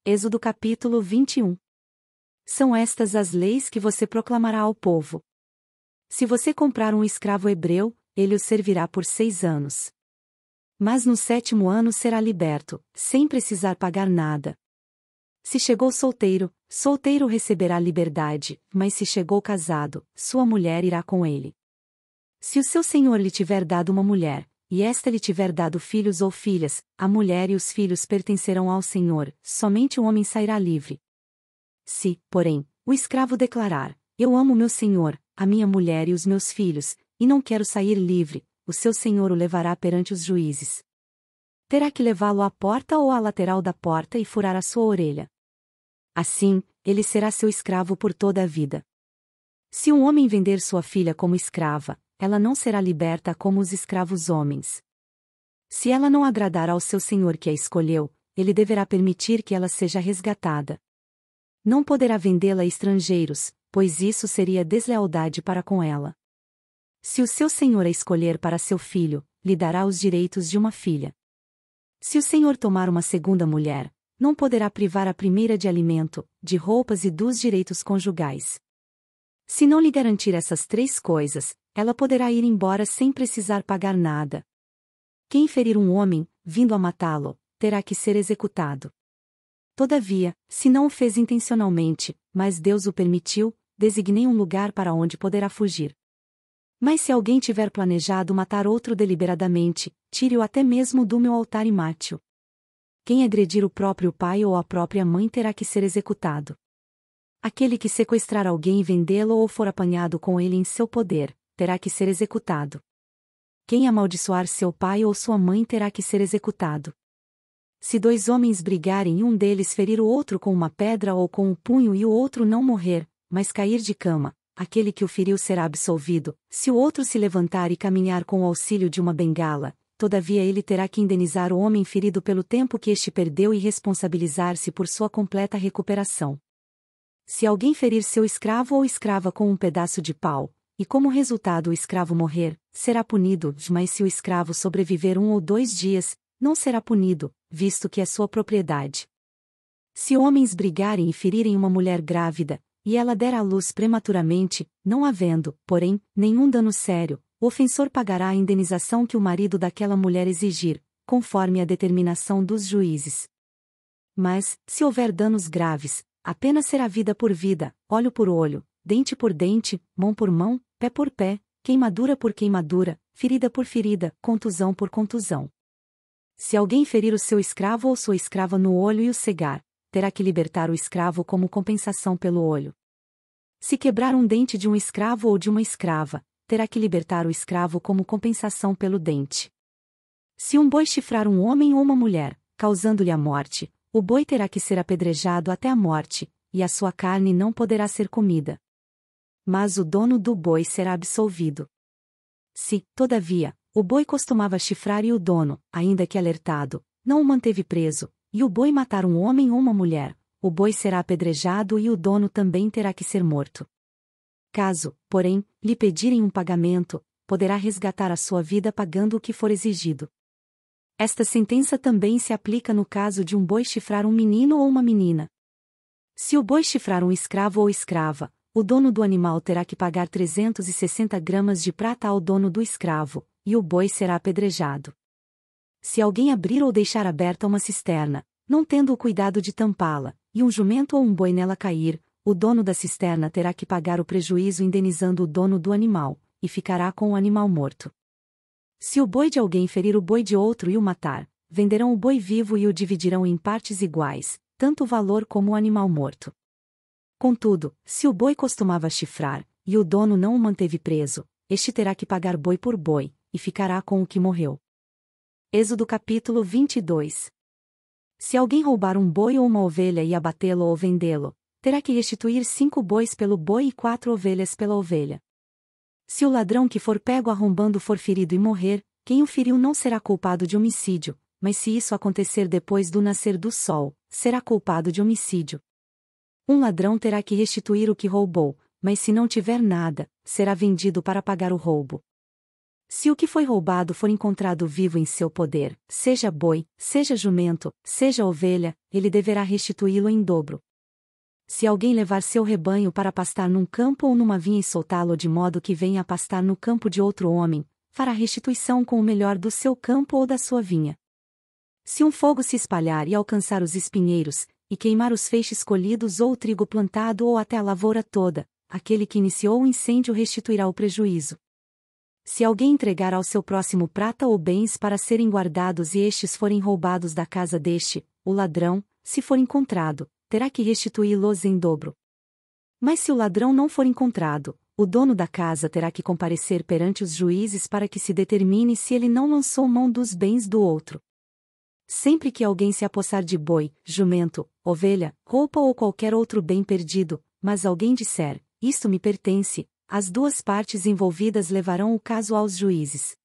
Êxodo capítulo 21. São estas as leis que você proclamará ao povo. Se você comprar um escravo hebreu, ele o servirá por 6 anos. Mas no 7º ano será liberto, sem precisar pagar nada. Se chegou solteiro, solteiro receberá liberdade, mas se chegou casado, sua mulher irá com ele. Se o seu senhor lhe tiver dado uma mulher, e esta lhe tiver dado filhos ou filhas, a mulher e os filhos pertencerão ao senhor, somente o homem sairá livre. Se, porém, o escravo declarar: eu amo meu senhor, a minha mulher e os meus filhos, e não quero sair livre, o seu senhor o levará perante os juízes. Terá que levá-lo à porta ou à lateral da porta e furar a sua orelha. Assim, ele será seu escravo por toda a vida. Se um homem vender sua filha como escrava, ela não será liberta como os escravos homens. Se ela não agradar ao seu senhor que a escolheu, ele deverá permitir que ela seja resgatada. Não poderá vendê-la a estrangeiros, pois isso seria deslealdade para com ela. Se o seu senhor a escolher para seu filho, lhe dará os direitos de uma filha. Se o senhor tomar uma segunda mulher, não poderá privar a primeira de alimento, de roupas e dos direitos conjugais. Se não lhe garantir essas 3 coisas, ela poderá ir embora sem precisar pagar nada. Quem ferir um homem, vindo a matá-lo, terá que ser executado. Todavia, se não o fez intencionalmente, mas Deus o permitiu, designei um lugar para onde poderá fugir. Mas se alguém tiver planejado matar outro deliberadamente, tire-o até mesmo do meu altar e mate-o. Quem agredir o próprio pai ou a própria mãe terá que ser executado. Aquele que sequestrar alguém e vendê-lo ou for apanhado com ele em seu poder, terá que ser executado. Quem amaldiçoar seu pai ou sua mãe terá que ser executado. Se 2 homens brigarem e um deles ferir o outro com uma pedra ou com um punho e o outro não morrer, mas cair de cama, aquele que o feriu será absolvido. Se o outro se levantar e caminhar com o auxílio de uma bengala, todavia ele terá que indenizar o homem ferido pelo tempo que este perdeu e responsabilizar-se por sua completa recuperação. Se alguém ferir seu escravo ou escrava com um pedaço de pau, e como resultado o escravo morrer, será punido, mas se o escravo sobreviver 1 ou 2 dias, não será punido, visto que é sua propriedade. Se homens brigarem e ferirem uma mulher grávida, e ela der à luz prematuramente, não havendo, porém, nenhum dano sério, o ofensor pagará a indenização que o marido daquela mulher exigir, conforme a determinação dos juízes. Mas, se houver danos graves, a pena será vida por vida, olho por olho, dente por dente, mão por mão, pé por pé, queimadura por queimadura, ferida por ferida, contusão por contusão. Se alguém ferir o seu escravo ou sua escrava no olho e o cegar, terá que libertar o escravo como compensação pelo olho. Se quebrar um dente de um escravo ou de uma escrava, terá que libertar o escravo como compensação pelo dente. Se um boi chifrar um homem ou uma mulher, causando-lhe a morte, o boi terá que ser apedrejado até a morte, e a sua carne não poderá ser comida. Mas o dono do boi será absolvido. Se, todavia, o boi costumava chifrar e o dono, ainda que alertado, não o manteve preso, e o boi matar um homem ou uma mulher, o boi será apedrejado e o dono também terá que ser morto. Caso, porém, lhe pedirem um pagamento, poderá resgatar a sua vida pagando o que for exigido. Esta sentença também se aplica no caso de um boi chifrar um menino ou uma menina. Se o boi chifrar um escravo ou escrava, o dono do animal terá que pagar 360 gramas de prata ao dono do escravo, e o boi será apedrejado. Se alguém abrir ou deixar aberta uma cisterna, não tendo o cuidado de tampá-la, e um jumento ou um boi nela cair, o dono da cisterna terá que pagar o prejuízo indenizando o dono do animal, e ficará com o animal morto. Se o boi de alguém ferir o boi de outro e o matar, venderão o boi vivo e o dividirão em partes iguais, tanto o valor como o animal morto. Contudo, se o boi costumava chifrar, e o dono não o manteve preso, este terá que pagar boi por boi, e ficará com o que morreu. Êxodo capítulo 22. Se alguém roubar um boi ou uma ovelha e abatê-lo ou vendê-lo, terá que restituir 5 bois pelo boi e 4 ovelhas pela ovelha. Se o ladrão que for pego arrombando for ferido e morrer, quem o feriu não será culpado de homicídio, mas se isso acontecer depois do nascer do sol, será culpado de homicídio. Um ladrão terá que restituir o que roubou, mas se não tiver nada, será vendido para pagar o roubo. Se o que foi roubado for encontrado vivo em seu poder, seja boi, seja jumento, seja ovelha, ele deverá restituí-lo em dobro. Se alguém levar seu rebanho para pastar num campo ou numa vinha e soltá-lo de modo que venha a pastar no campo de outro homem, fará restituição com o melhor do seu campo ou da sua vinha. Se um fogo se espalhar e alcançar os espinheiros, e queimar os feixes colhidos ou o trigo plantado ou até a lavoura toda, aquele que iniciou o incêndio restituirá o prejuízo. Se alguém entregar ao seu próximo prata ou bens para serem guardados e estes forem roubados da casa deste, o ladrão, se for encontrado, terá que restituí-los em dobro. Mas se o ladrão não for encontrado, o dono da casa terá que comparecer perante os juízes para que se determine se ele não lançou mão dos bens do outro. Sempre que alguém se apossar de boi, jumento, ovelha, roupa ou qualquer outro bem perdido, mas alguém disser, isto me pertence, as duas partes envolvidas levarão o caso aos juízes.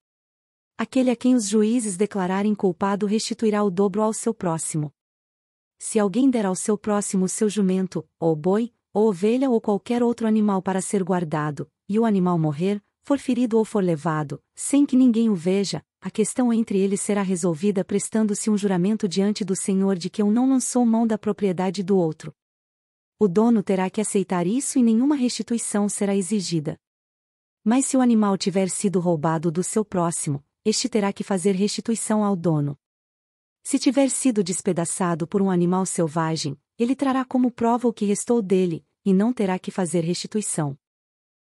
Aquele a quem os juízes declararem culpado restituirá o dobro ao seu próximo. Se alguém der ao seu próximo seu jumento, ou boi, ou ovelha ou qualquer outro animal para ser guardado, e o animal morrer, for ferido ou for levado, sem que ninguém o veja, a questão entre eles será resolvida prestando-se um juramento diante do Senhor de que um não lançou mão da propriedade do outro. O dono terá que aceitar isso e nenhuma restituição será exigida. Mas se o animal tiver sido roubado do seu próximo, este terá que fazer restituição ao dono. Se tiver sido despedaçado por um animal selvagem, ele trará como prova o que restou dele, e não terá que fazer restituição.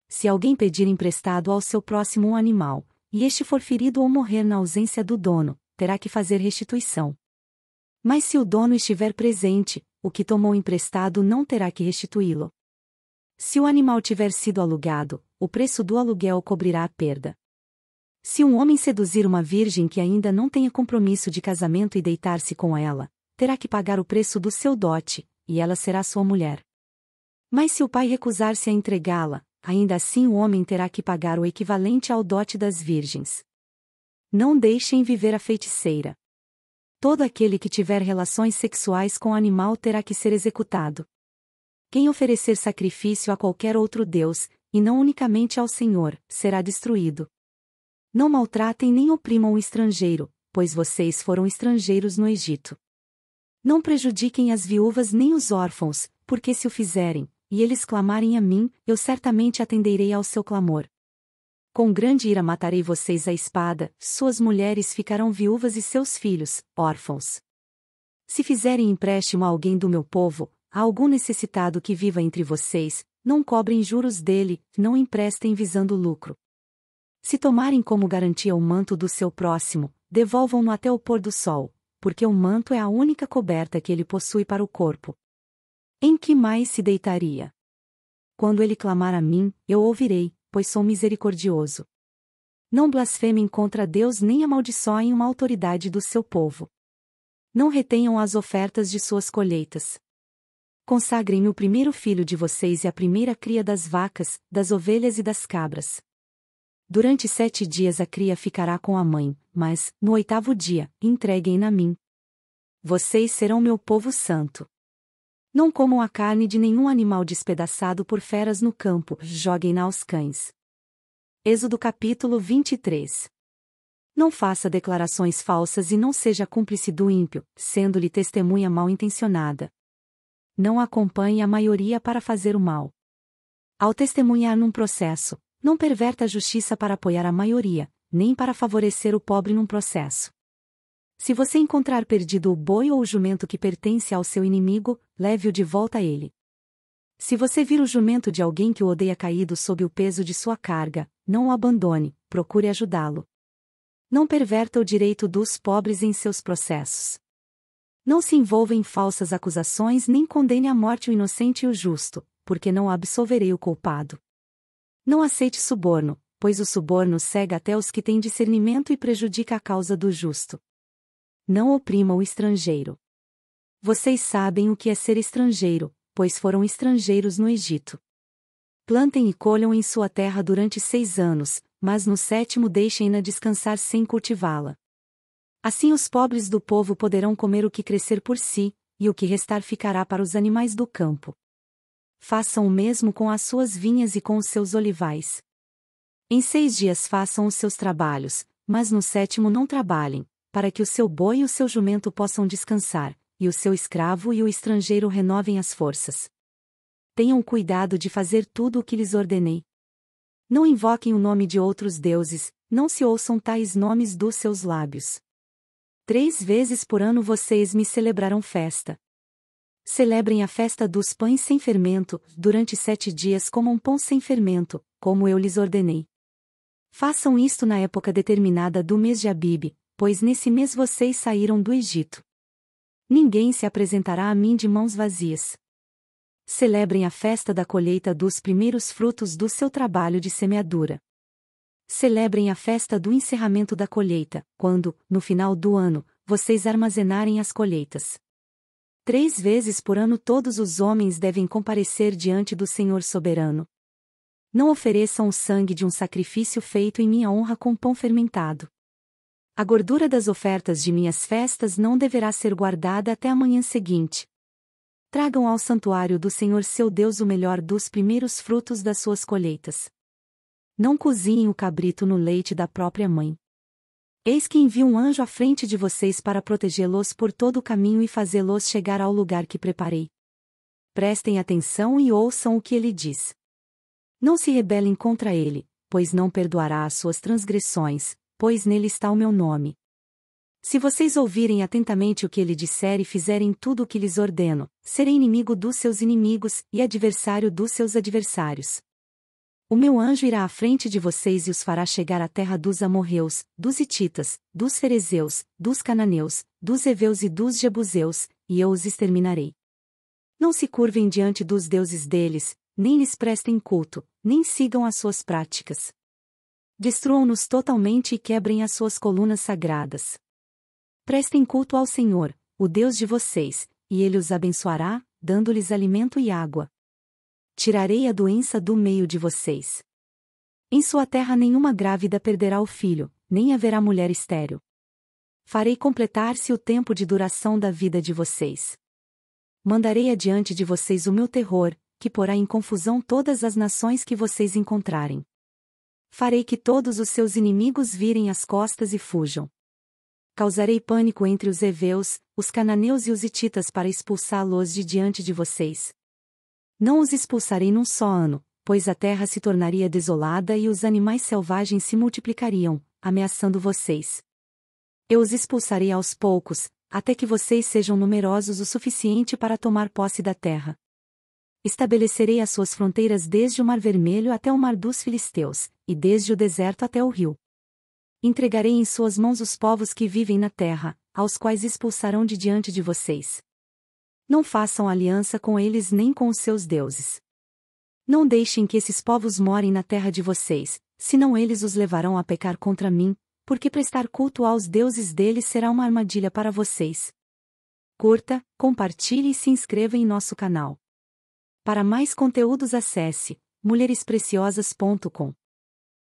Se alguém pedir emprestado ao seu próximo um animal, e este for ferido ou morrer na ausência do dono, terá que fazer restituição. Mas se o dono estiver presente, o que tomou emprestado não terá que restituí-lo. Se o animal tiver sido alugado, o preço do aluguel cobrirá a perda. Se um homem seduzir uma virgem que ainda não tenha compromisso de casamento e deitar-se com ela, terá que pagar o preço do seu dote, e ela será sua mulher. Mas se o pai recusar-se a entregá-la, ainda assim o homem terá que pagar o equivalente ao dote das virgens. Não deixem viver a feiticeira. Todo aquele que tiver relações sexuais com o animal terá que ser executado. Quem oferecer sacrifício a qualquer outro Deus, e não unicamente ao Senhor, será destruído. Não maltratem nem oprimam o estrangeiro, pois vocês foram estrangeiros no Egito. Não prejudiquem as viúvas nem os órfãos, porque se o fizerem, e eles clamarem a mim, eu certamente atenderei ao seu clamor. Com grande ira matarei vocês à espada, suas mulheres ficarão viúvas e seus filhos, órfãos. Se fizerem empréstimo a alguém do meu povo, a algum necessitado que viva entre vocês, não cobrem juros dele, não emprestem visando lucro. Se tomarem como garantia o manto do seu próximo, devolvam-no até o pôr do sol, porque o manto é a única coberta que ele possui para o corpo. Em que mais se deitaria? Quando ele clamar a mim, eu ouvirei, pois sou misericordioso. Não blasfemem contra Deus nem amaldiçoem uma autoridade do seu povo. Não retenham as ofertas de suas colheitas. Consagrem-me o primeiro filho de vocês e a primeira cria das vacas, das ovelhas e das cabras. Durante 7 dias a cria ficará com a mãe, mas, no 8º dia, entreguem-na a mim. Vocês serão meu povo santo. Não comam a carne de nenhum animal despedaçado por feras no campo, joguem-na aos cães. Êxodo capítulo 23. Não faça declarações falsas e não seja cúmplice do ímpio, sendo-lhe testemunha mal-intencionada. Não acompanhe a maioria para fazer o mal. Ao testemunhar num processo, não perverta a justiça para apoiar a maioria, nem para favorecer o pobre num processo. Se você encontrar perdido o boi ou o jumento que pertence ao seu inimigo, leve-o de volta a ele. Se você vir o jumento de alguém que o odeia caído sob o peso de sua carga, não o abandone, procure ajudá-lo. Não perverta o direito dos pobres em seus processos. Não se envolva em falsas acusações nem condene à morte o inocente e o justo, porque não absolverei o culpado. Não aceite suborno, pois o suborno cega até os que têm discernimento e prejudica a causa do justo. Não oprima o estrangeiro. Vocês sabem o que é ser estrangeiro, pois foram estrangeiros no Egito. Plantem e colham em sua terra durante 6 anos, mas no 7º deixem-na descansar sem cultivá-la. Assim os pobres do povo poderão comer o que crescer por si, e o que restar ficará para os animais do campo. Façam o mesmo com as suas vinhas e com os seus olivais. Em 6 dias façam os seus trabalhos, mas no 7º não trabalhem, para que o seu boi e o seu jumento possam descansar, e o seu escravo e o estrangeiro renovem as forças. Tenham cuidado de fazer tudo o que lhes ordenei. Não invoquem o nome de outros deuses, não se ouçam tais nomes dos seus lábios. 3 vezes por ano vocês me celebrarão festa. Celebrem a festa dos pães sem fermento, durante 7 dias comam pão sem fermento, como eu lhes ordenei. Façam isto na época determinada do mês de Abibe, pois nesse mês vocês saíram do Egito. Ninguém se apresentará a mim de mãos vazias. Celebrem a festa da colheita dos primeiros frutos do seu trabalho de semeadura. Celebrem a festa do encerramento da colheita, quando, no final do ano, vocês armazenarem as colheitas. 3 vezes por ano todos os homens devem comparecer diante do Senhor soberano. Não ofereçam o sangue de um sacrifício feito em minha honra com pão fermentado. A gordura das ofertas de minhas festas não deverá ser guardada até a manhã seguinte. Tragam ao santuário do Senhor seu Deus o melhor dos primeiros frutos das suas colheitas. Não cozinhem o cabrito no leite da própria mãe. Eis que envio um anjo à frente de vocês para protegê-los por todo o caminho e fazê-los chegar ao lugar que preparei. Prestem atenção e ouçam o que ele diz. Não se rebelem contra ele, pois não perdoará as suas transgressões, pois nele está o meu nome. Se vocês ouvirem atentamente o que ele disser e fizerem tudo o que lhes ordeno, serei inimigo dos seus inimigos e adversário dos seus adversários. O meu anjo irá à frente de vocês e os fará chegar à terra dos amorreus, dos hititas, dos ferezeus, dos cananeus, dos heveus e dos jebuseus, e eu os exterminarei. Não se curvem diante dos deuses deles, nem lhes prestem culto, nem sigam as suas práticas. Destruam-nos totalmente e quebrem as suas colunas sagradas. Prestem culto ao Senhor, o Deus de vocês, e Ele os abençoará, dando-lhes alimento e água. Tirarei a doença do meio de vocês. Em sua terra nenhuma grávida perderá o filho, nem haverá mulher estéril. Farei completar-se o tempo de duração da vida de vocês. Mandarei adiante de vocês o meu terror, que porá em confusão todas as nações que vocês encontrarem. Farei que todos os seus inimigos virem as costas e fujam. Causarei pânico entre os heveus, os cananeus e os hititas para expulsá-los de diante de vocês. Não os expulsarei num só ano, pois a terra se tornaria desolada e os animais selvagens se multiplicariam, ameaçando vocês. Eu os expulsarei aos poucos, até que vocês sejam numerosos o suficiente para tomar posse da terra. Estabelecerei as suas fronteiras desde o Mar Vermelho até o Mar dos Filisteus, e desde o deserto até o rio. Entregarei em suas mãos os povos que vivem na terra, aos quais expulsarão de diante de vocês. Não façam aliança com eles nem com os seus deuses. Não deixem que esses povos morem na terra de vocês, senão eles os levarão a pecar contra mim, porque prestar culto aos deuses deles será uma armadilha para vocês. Curta, compartilhe e se inscreva em nosso canal. Para mais conteúdos acesse mulherespreciosas.com.